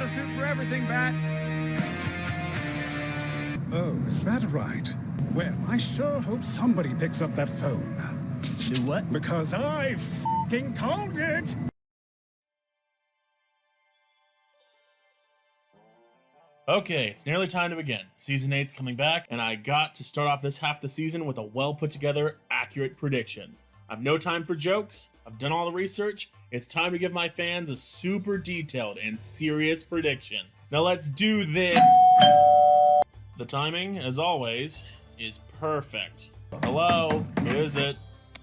got a suit for everything, Bats. Oh, is that right? Well, I sure hope somebody picks up that phone. Do what? Because I f***ing called it! Okay, it's nearly time to begin. Season 8's coming back, and I got to start off this half the season with a well put together, accurate prediction. I've no time for jokes, I've done all the research, it's time to give my fans a super detailed and serious prediction. Now let's do this! The timing, as always, is perfect. Hello, who is it?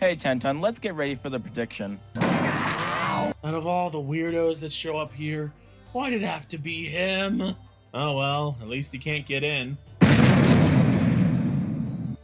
Hey, Tenton, let's get ready for the prediction. Out of all the weirdos that show up here, why did it have to be him? Oh well, at least he can't get in.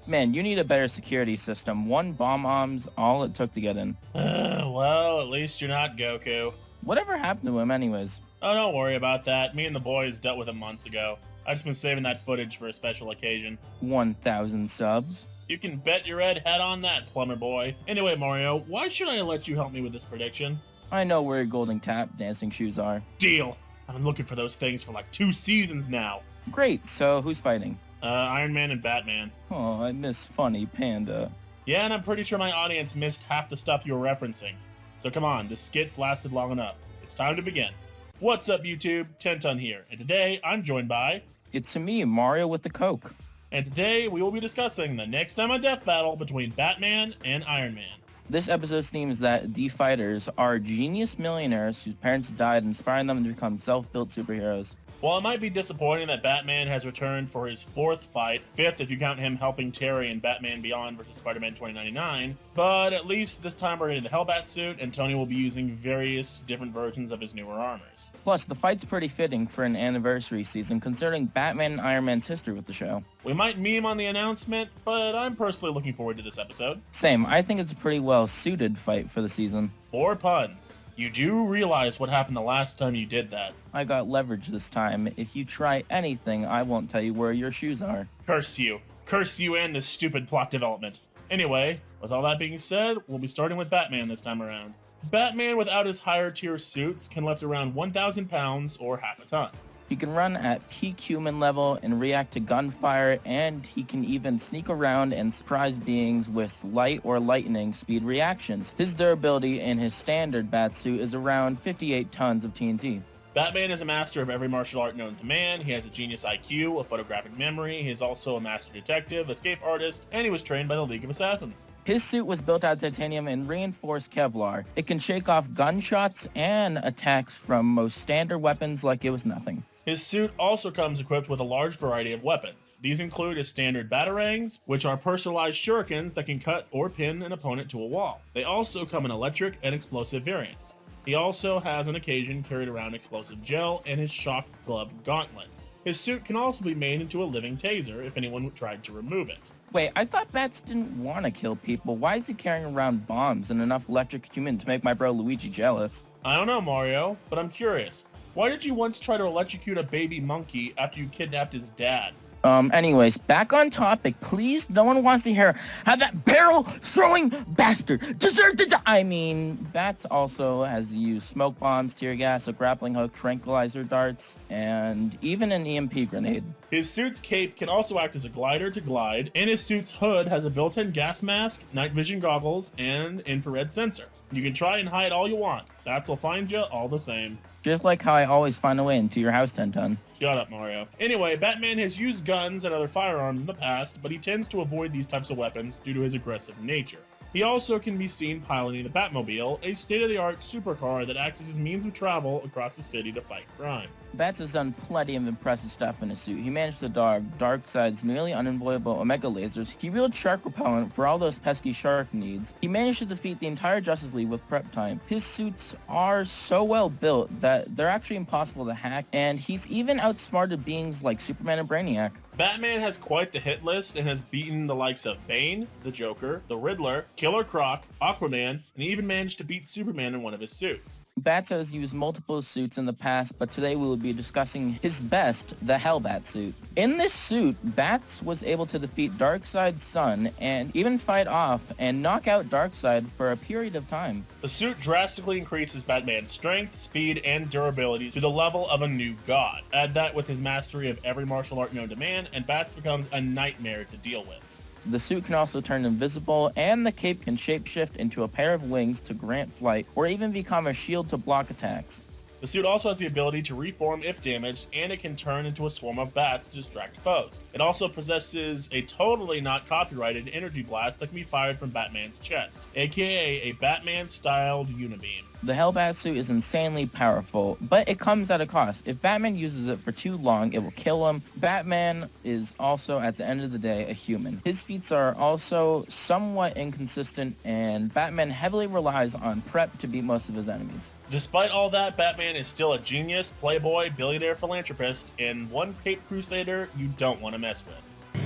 Man, you need a better security system. One bomb-bomb's all it took to get in. Well, at least you're not Goku. Whatever happened to him anyways? Oh, don't worry about that. Me and the boys dealt with him months ago. I've just been saving that footage for a special occasion. 1,000 subs. You can bet your red head on that, plumber boy. Anyway, Mario, why should I let you help me with this prediction? I know where your golden tap dancing shoes are. Deal! I've been looking for those things for like 2 seasons now. Great, so who's fighting? Iron Man and Batman. Oh, I miss Funny Panda. Yeah, and I'm pretty sure my audience missed half the stuff you were referencing. So come on, the skits lasted long enough. It's time to begin. What's up, YouTube? Tenton here, and today I'm joined by... It's me, Mario with the Coke. And today we will be discussing the next time a death battle between Batman and Iron Man. This episode's theme is that the fighters are genius millionaires whose parents died, inspiring them to become self-built superheroes. While it might be disappointing that Batman has returned for his 4th fight, 5th if you count him helping Terry in Batman Beyond vs. Spider-Man 2099, but at least this time we're getting the Hellbat suit, and Tony will be using various different versions of his newer armors. Plus, the fight's pretty fitting for an anniversary season, considering Batman and Iron Man's history with the show. We might meme on the announcement, but I'm personally looking forward to this episode. Same, I think it's a pretty well-suited fight for the season. More puns. You do realize what happened the last time you did that. I got leverage this time. If you try anything, I won't tell you where your shoes are. Curse you. Curse you and this stupid plot development. Anyway, with all that being said, we'll be starting with Batman this time around. Batman without his higher tier suits can lift around 1,000 pounds or half a ton. He can run at peak human level and react to gunfire, and he can even sneak around and surprise beings with light or lightning speed reactions. His durability in his standard Batsuit is around 58 tons of TNT. Batman is a master of every martial art known to man. He has a genius IQ, a photographic memory. He is also a master detective, escape artist, and he was trained by the League of Assassins. His suit was built out of titanium and reinforced Kevlar. It can shake off gunshots and attacks from most standard weapons like it was nothing. His suit also comes equipped with a large variety of weapons. These include his standard Batarangs, which are personalized shurikens that can cut or pin an opponent to a wall. They also come in electric and explosive variants. He also has on occasion carried around explosive gel and his shock glove gauntlets. His suit can also be made into a living taser if anyone tried to remove it. Wait, I thought Bats didn't want to kill people. Why is he carrying around bombs and enough electric cumin to make my bro Luigi jealous? I don't know, Mario, but I'm curious. Why did you once try to electrocute a baby monkey after you kidnapped his dad? Anyways, back on topic, please. No one wants to hear how that barrel-throwing bastard deserted to... I mean, Bats also has used smoke bombs, tear gas, a grappling hook, tranquilizer darts, and even an EMP grenade. His suit's cape can also act as a glider to glide, and his suit's hood has a built-in gas mask, night vision goggles, and infrared sensor. You can try and hide all you want. Bats will find you all the same. Just like how I always find a way into your house, Tenton. Shut up, Mario. Anyway, Batman has used guns and other firearms in the past, but he tends to avoid these types of weapons due to his aggressive nature. He also can be seen piloting the Batmobile, a state-of-the-art supercar that acts as his means of travel across the city to fight crime. Bats has done plenty of impressive stuff in his suit. He managed to dodge Darkseid's nearly unavoidable Omega lasers. He wielded shark repellent for all those pesky shark needs. He managed to defeat the entire Justice League with prep time. His suits are so well built that they're actually impossible to hack, and he's even outsmarted beings like Superman and Brainiac. Batman has quite the hit list and has beaten the likes of Bane, the Joker, the Riddler, Killer Croc, Aquaman, and he even managed to beat Superman in one of his suits. Bats has used multiple suits in the past, but today we will be discussing his best, the Hellbat suit. In this suit, Bats was able to defeat Darkseid's son and even fight off and knock out Darkseid for a period of time. The suit drastically increases Batman's strength, speed, and durability to the level of a new god. Add that with his mastery of every martial art known to man, and Bats becomes a nightmare to deal with. The suit can also turn invisible, and the cape can shapeshift into a pair of wings to grant flight, or even become a shield to block attacks. The suit also has the ability to reform if damaged, and it can turn into a swarm of bats to distract foes. It also possesses a totally not copyrighted energy blast that can be fired from Batman's chest, aka a Batman-styled unibeam. The Hellbat suit is insanely powerful, but it comes at a cost. If Batman uses it for too long, it will kill him. Batman is also, at the end of the day, a human. His feats are also somewhat inconsistent, and Batman heavily relies on prep to beat most of his enemies. Despite all that, Batman is still a genius, playboy, billionaire philanthropist, and one Cape Crusader you don't want to mess with.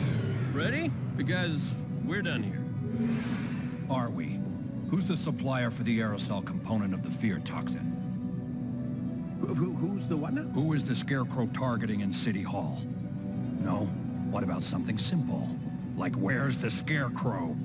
Ready? Because we're done here. Are we? Who's the supplier for the aerosol component of the fear toxin? Who's the what now? Who is the Scarecrow targeting in City Hall? No? What about something simple? Like, where's the Scarecrow?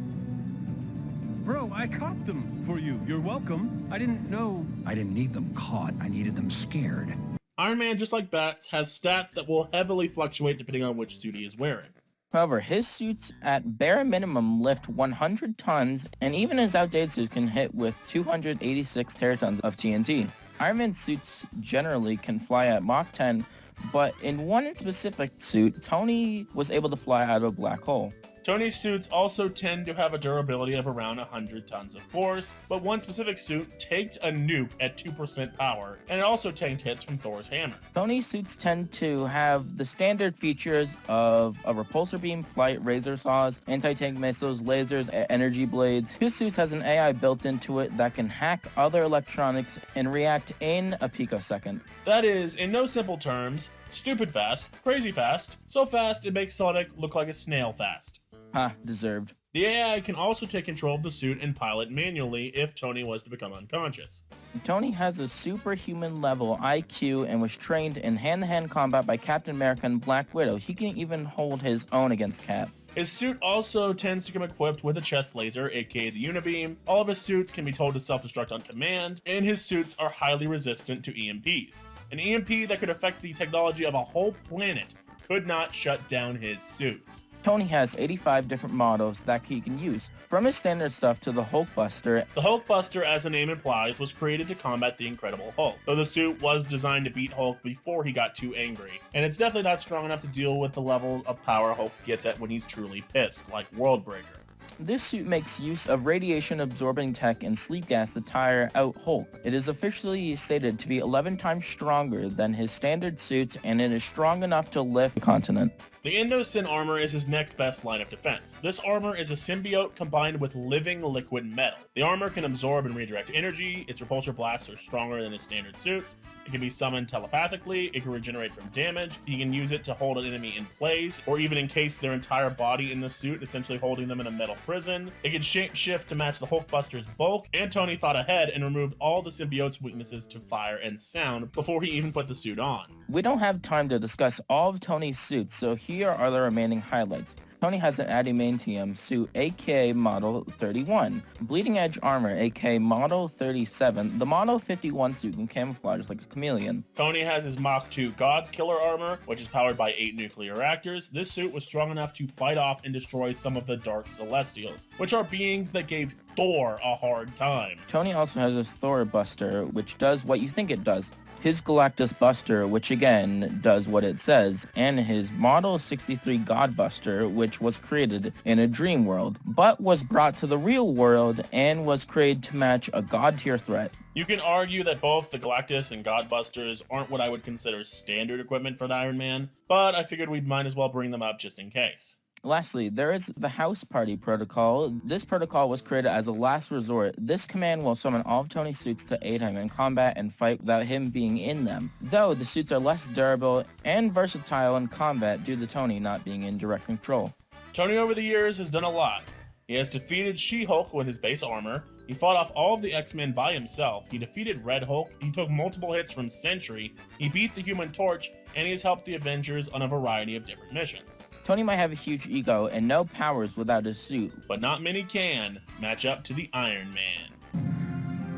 Bro, I caught them for you. You're welcome. I didn't know. I didn't need them caught, I needed them scared. Iron Man, just like Bats, has stats that will heavily fluctute depending on which suit he is wearing. However, his suits at bare minimum lift 100 tons, and even his outdated suit can hit with 286 teratons of TNT. Iron Man's suits generally can fly at Mach 10, but in one specific suit, Tony was able to fly out of a black hole. Tony's suits also tend to have a durability of around 100 tons of force, but one specific suit tanked a nuke at 2% power, and it also tanked hits from Thor's hammer. Tony's suits tend to have the standard features of a repulsor beam, flight, razor saws, anti-tank missiles, lasers, energy blades. His suits has an AI built into it that can hack other electronics and react in a picosecond. That is, in no simple terms, stupid fast, crazy fast, so fast it makes Sonic look like a snail fast. Ha, deserved. The AI can also take control of the suit and pilot manually if Tony was to become unconscious. Tony has a superhuman level IQ and was trained in hand-to-hand combat by Captain America and Black Widow. He can even hold his own against Cap. His suit also tends to come equipped with a chest laser, aka the Unibeam. All of his suits can be told to self-destruct on command, and his suits are highly resistant to EMPs. An EMP that could affect the technology of a whole planet could not shut down his suits. Tony has 85 different models that he can use, from his standard stuff to the Hulkbuster. The Hulkbuster, as the name implies, was created to combat the Incredible Hulk, though the suit was designed to beat Hulk before he got too angry. And it's definitely not strong enough to deal with the level of power Hulk gets at when he's truly pissed, like Worldbreaker. This suit makes use of radiation-absorbing tech and sleep gas to tire out Hulk. It is officially stated to be 11 times stronger than his standard suits, and it is strong enough to lift a continent. The Indocin armor is his next best line of defense. This armor is a symbiote combined with living liquid metal. The armor can absorb and redirect energy, its repulsor blasts are stronger than his standard suits, it can be summoned telepathically, it can regenerate from damage, he can use it to hold an enemy in place, or even encase their entire body in the suit, essentially holding them in a metal prison. It can shapeshift to match the Hulkbuster's bulk, and Tony thought ahead and removed all the symbiote's weaknesses to fire and sound before he even put the suit on. We don't have time to discuss all of Tony's suits, so here are the remaining highlights. Tony has an adamantium suit, aka Model 31, bleeding edge armor, aka Model 37. The Model 51 suit can camouflage like a chameleon. Tony has his Mach 2 God's Killer armor, which is powered by 8 nuclear reactors. This suit was strong enough to fight off and destroy some of the Dark Celestials, which are beings that gave Thor a hard time. Tony also has his Thor Buster, which does what you think it does. His Galactus Buster, which again does what it says, and his Model 63 God Buster, which was created in a dream world, but was brought to the real world and was created to match a God tier threat. You can argue that both the Galactus and God Busters aren't what I would consider standard equipment for the Iron Man, but I figured we might as well bring them up just in case. Lastly, there is the House Party Protocol. This protocol was created as a last resort. This command will summon all of Tony's suits to aid him in combat and fight without him being in them. Though the suits are less durable and versatile in combat due to Tony not being in direct control. Tony over the years has done a lot. He has defeated She-Hulk with his base armor. He fought off all of the X-Men by himself. He defeated Red Hulk. He took multiple hits from Sentry. He beat the Human Torch, and he has helped the Avengers on a variety of different missions. Tony might have a huge ego and no powers without a suit, but not many can match up to the Iron Man.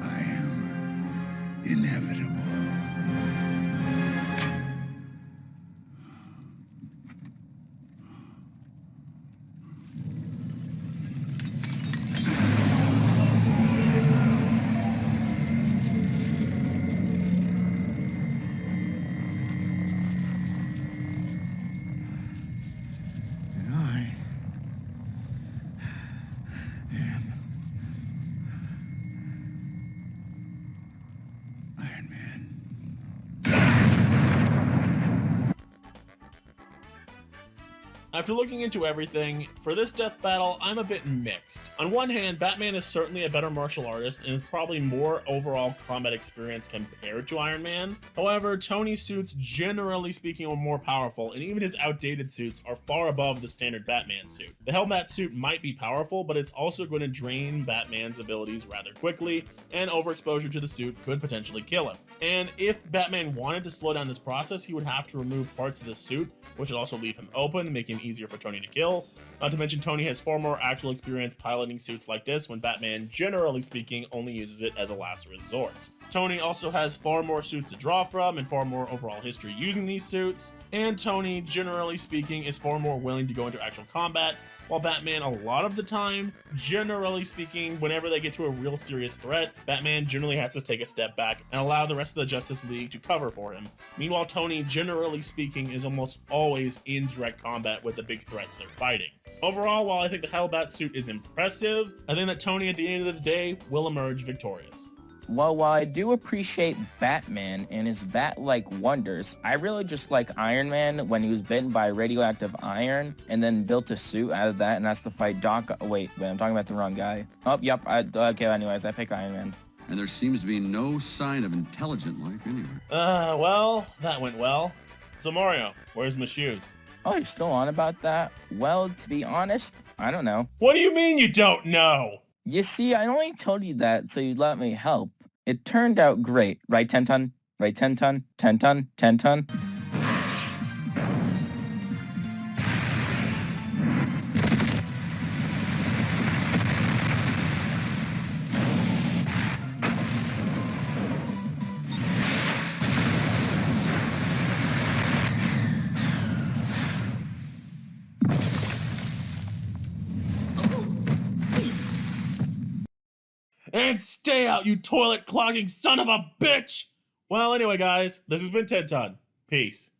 I am inevitable. After looking into everything, for this death battle, I'm a bit mixed. On one hand, Batman is certainly a better martial artist and is probably more overall combat experience compared to Iron Man. However, Tony's suits, generally speaking, are more powerful, and even his outdated suits are far above the standard Batman suit. The Hellbat suit might be powerful, but it's also going to drain Batman's abilities rather quickly, and overexposure to the suit could potentially kill him. And if Batman wanted to slow down this process, he would have to remove parts of the suit, which would also leave him open, making him easier for Tony to kill. Not to mention, Tony has far more actual experience piloting suits like this, when Batman, generally speaking, only uses it as a last resort. Tony also has far more suits to draw from and far more overall history using these suits, and Tony, generally speaking, is far more willing to go into actual combat, while Batman, a lot of the time, generally speaking, whenever they get to a real serious threat, Batman generally has to take a step back and allow the rest of the Justice League to cover for him. Meanwhile, Tony, generally speaking, is almost always in direct combat with the big threats they're fighting. Overall, while I think the Hellbat suit is impressive, I think that Tony, at the end of the day, will emerge victorious. Well, while I do appreciate Batman and his bat-like wonders, I really just like Iron Man when he was bitten by radioactive iron and then built a suit out of that and has to fight Doc. Wait, I'm talking about the wrong guy. Oh, yep. Okay, anyways, I pick Iron Man. And there seems to be no sign of intelligent life anywhere. Well, that went well. So Mario, where's my shoes? Oh, you're still on about that? Well, to be honest, I don't know. What do you mean you don't know? You see, I only told you that so you'd let me help. It turned out great, right, 10 ton? Right, 10 ton? 10 ton? 10 ton? And stay out, you toilet clogging son of a bitch! Well, anyway, guys, this has been 10 Ton. Peace.